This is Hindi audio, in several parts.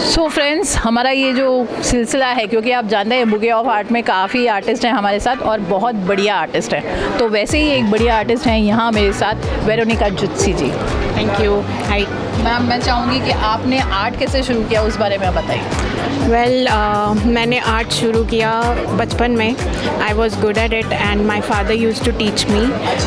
सो फ्रेंड्स, हमारा ये जो सिलसिला है, क्योंकि आप जानते हैं बुके ऑफ आर्ट में काफ़ी आर्टिस्ट हैं हमारे साथ और बहुत बढ़िया आर्टिस्ट हैं, तो वैसे ही एक बढ़िया आर्टिस्ट हैं यहाँ मेरे साथ, Veronica Zutshi ji. Thank you. Hi ma'am, मैं चाहूँगी कि आपने आर्ट कैसे शुरू किया उस बारे में बताइए। मैंने आर्ट शुरू किया बचपन में। I was good at it and my father use to teach me,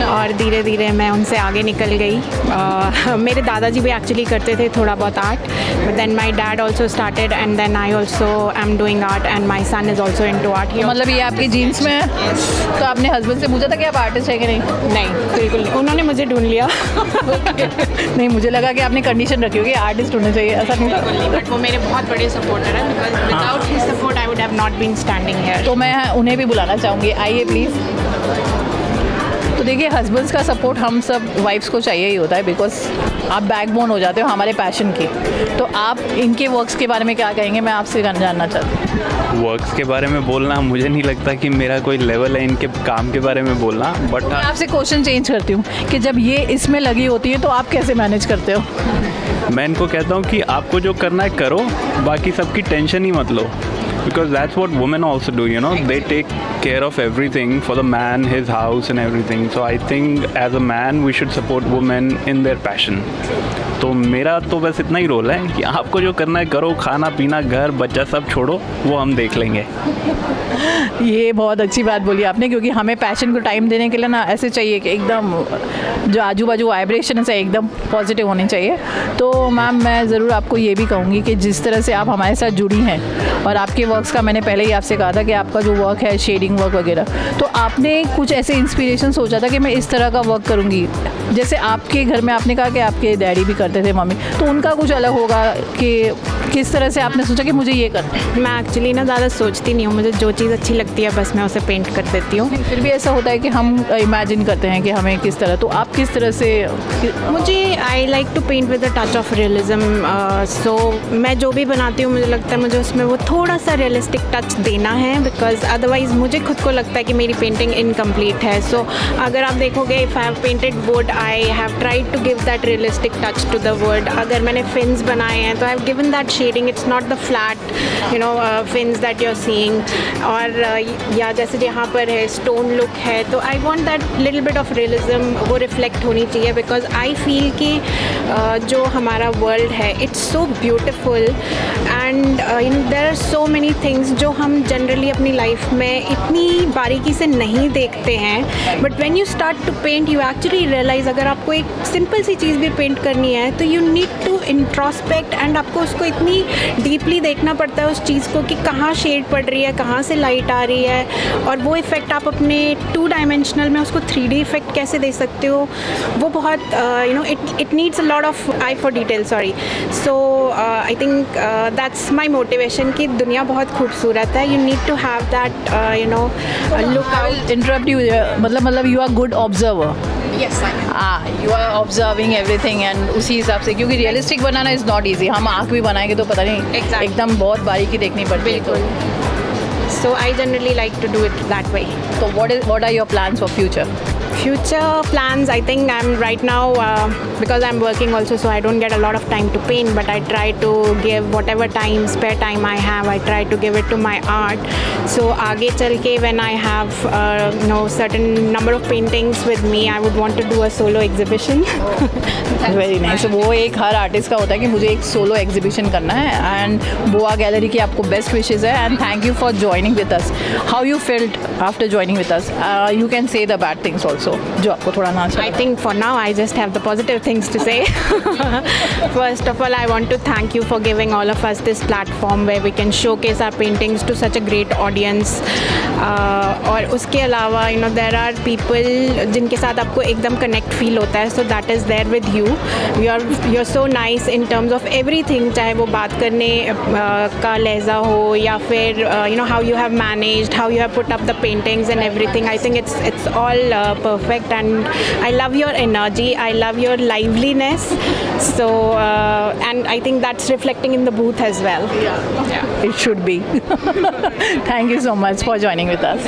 और धीरे धीरे मैं उनसे आगे निकल गई। मेरे दादाजी भी एक्चुअली करते थे थोड़ा बहुत art, but then my dad also started and then I also am doing art and my son is also into art. मतलब ये आपके जीन्स में है? तो आपने हस्बैंड से पूछा था कि आप आर्टिस्ट है कि नहीं? नहीं, बिल्कुल नहीं, उन्होंने मुझे ढूंढ लिया। नहीं, मुझे लगा कि आपने कंडीशन रखी होगी आर्टिस्ट होने चाहिए, ऐसा नहीं था? बट वो मेरे बहुत बड़े सपोर्टर हैं, because without his support I would have not been standing here. तो मैं उन्हें भी बुलाना चाहूँगी, आइए प्लीज़। तो देखिए, हस्बैंड्स का सपोर्ट हम सब वाइफ्स को चाहिए ही होता है, बिकॉज आप बैकबोन हो जाते हो हमारे पैशन की। तो आप इनके वर्क्स के बारे में क्या कहेंगे, मैं आपसे जानना चाहती हूँ। वर्क्स के बारे में बोलना, मुझे नहीं लगता कि मेरा कोई लेवल है इनके काम के बारे में बोलना, बट मैं आपसे क्वेश्चन चेंज करती हूँ कि जब ये इसमें लगी होती है तो आप कैसे मैनेज करते हो? मैं इनको कहता हूँ कि आपको जो करना है करो, बाकी सबकी टेंशन ही मत लो, because that's what women also do, you know, they take care of everything for the man, his house and everything. So I think as a man we should support women in their passion. तो मेरा तो बस इतना ही रोल है कि आपको जो करना है करो, खाना पीना घर बच्चा सब छोड़ो, वो हम देख लेंगे। ये बहुत अच्छी बात बोली आपने, क्योंकि हमें पैशन को टाइम देने के लिए ना ऐसे चाहिए कि एकदम जो आजू बाजू वाइब्रेशन है एकदम पॉजिटिव होनी चाहिए। तो मैम, मैं ज़रूर आपको ये भी कहूँगी कि जिस तरह से आप हमारे साथ जुड़ी हैं और आपके वर्क्स का मैंने पहले ही आपसे कहा था कि आपका जो वर्क है शेडिंग वर्क वगैरह, तो आपने कुछ ऐसे इंस्पिरेशन सोचा था कि मैं इस तरह का वर्क करूँगी? जैसे आपके घर में आपने कहा कि आपके डैडी भी करते थे, मम्मी, तो उनका कुछ अलग होगा कि किस तरह से आपने सोचा कि मुझे ये करना है? मैं एक्चुअली ना ज़्यादा सोचती नहीं हूँ, मुझे जो चीज़ अच्छी लगती है बस मैं उसे पेंट कर देती हूँ। फिर भी ऐसा होता है कि हम इमेजिन करते हैं कि हमें किस तरह, तो आप किस तरह से? मुझे I like to paint with a touch of realism. So मैं जो भी बनाती हूँ मुझे लगता है मुझे उसमें वो थोड़ा सा रियलिस्टिक टच देना है, बिकॉज अदरवाइज़ मुझे खुद को लगता है कि मेरी पेंटिंग इनकम्प्लीट है। सो अगर आप देखोगे, if I have painted wood, I have tried to give that realistic touch to the wood. अगर मैंने फिन्स बनाए हैं तो I have given that shading, it's not the flat fins that you are seeing. और या जैसे यहाँ पर है स्टोन लुक है, तो I want that little bit of realism वो रिफ्लेक्ट होनी चाहिए, बिकॉज आई फील कि जो हमारा वर्ल्ड है it's so beautiful and there are so many things जो हम जनरली अपनी लाइफ में इतनी बारीकी से नहीं देखते हैं, but when you start to paint you actually realize अगर आपको एक सिंपल सी चीज़ भी पेंट करनी है तो you need to introspect and आपको उसको इतनी डीपली देखना पड़ता है उस चीज़ को कि कहाँ शेड पड़ रही है, कहाँ से लाइट आ रही है, और वो इफ़ेक्ट आप अपने 2 डायमेंशनल में उसको 3D इफ़ेक्ट कैसे दे सकते हो, वो बहुत it needs a lot of eye for detail, sorry. So I think that's my motivation कि दुनिया बहुत खूबसूरत है, you need to have that look out. Interrupt you, मतलब you are good observer. Yes, you are observing everything and उसी हिसाब से, क्योंकि रियलिस्टिक बनाना इज़ नॉट ईजी। हम आँख भी बनाएंगे तो पता नहीं एकदम बहुत बारीकी देखनी पड़ती है। बिल्कुल। So I generally like to do it that way. So what are your plans for future? Future plans, I think I'm right now because I'm working also, so I don't get a lot of time to paint, but I try to give whatever spare time I have, I try to give it to my art. So आगे चल के when I have certain number of paintings with me, I would want to do a solo exhibition. Very nice. वो एक हर आर्टिस्ट का होता है कि मुझे एक सोलो एग्जीबिशन करना है, एंड बोआ गैलरी की आपको बेस्ट विशेज़ है, and thank you for joining with us. How you felt after joining with us? You can say the bad things also जो आपको थोड़ा ना अच्छा। I think for now I just have the positive things to say. First of all, I want to thank you for giving all of us this platform where we can showcase our paintings to such a great audience. और उसके अलावा there are people जिनके साथ आपको एकदम connect feel होता है, so that is there with you. You're so nice in terms of everything, चाहे वो बात करने का लहजा हो या फिर how you have managed, how you have put up the paintings and everything. I think it's all perfect, and I love your energy, I love your liveliness. So and I think that's reflecting in the booth as well. Yeah. It should be. Thank you so much for joining with us.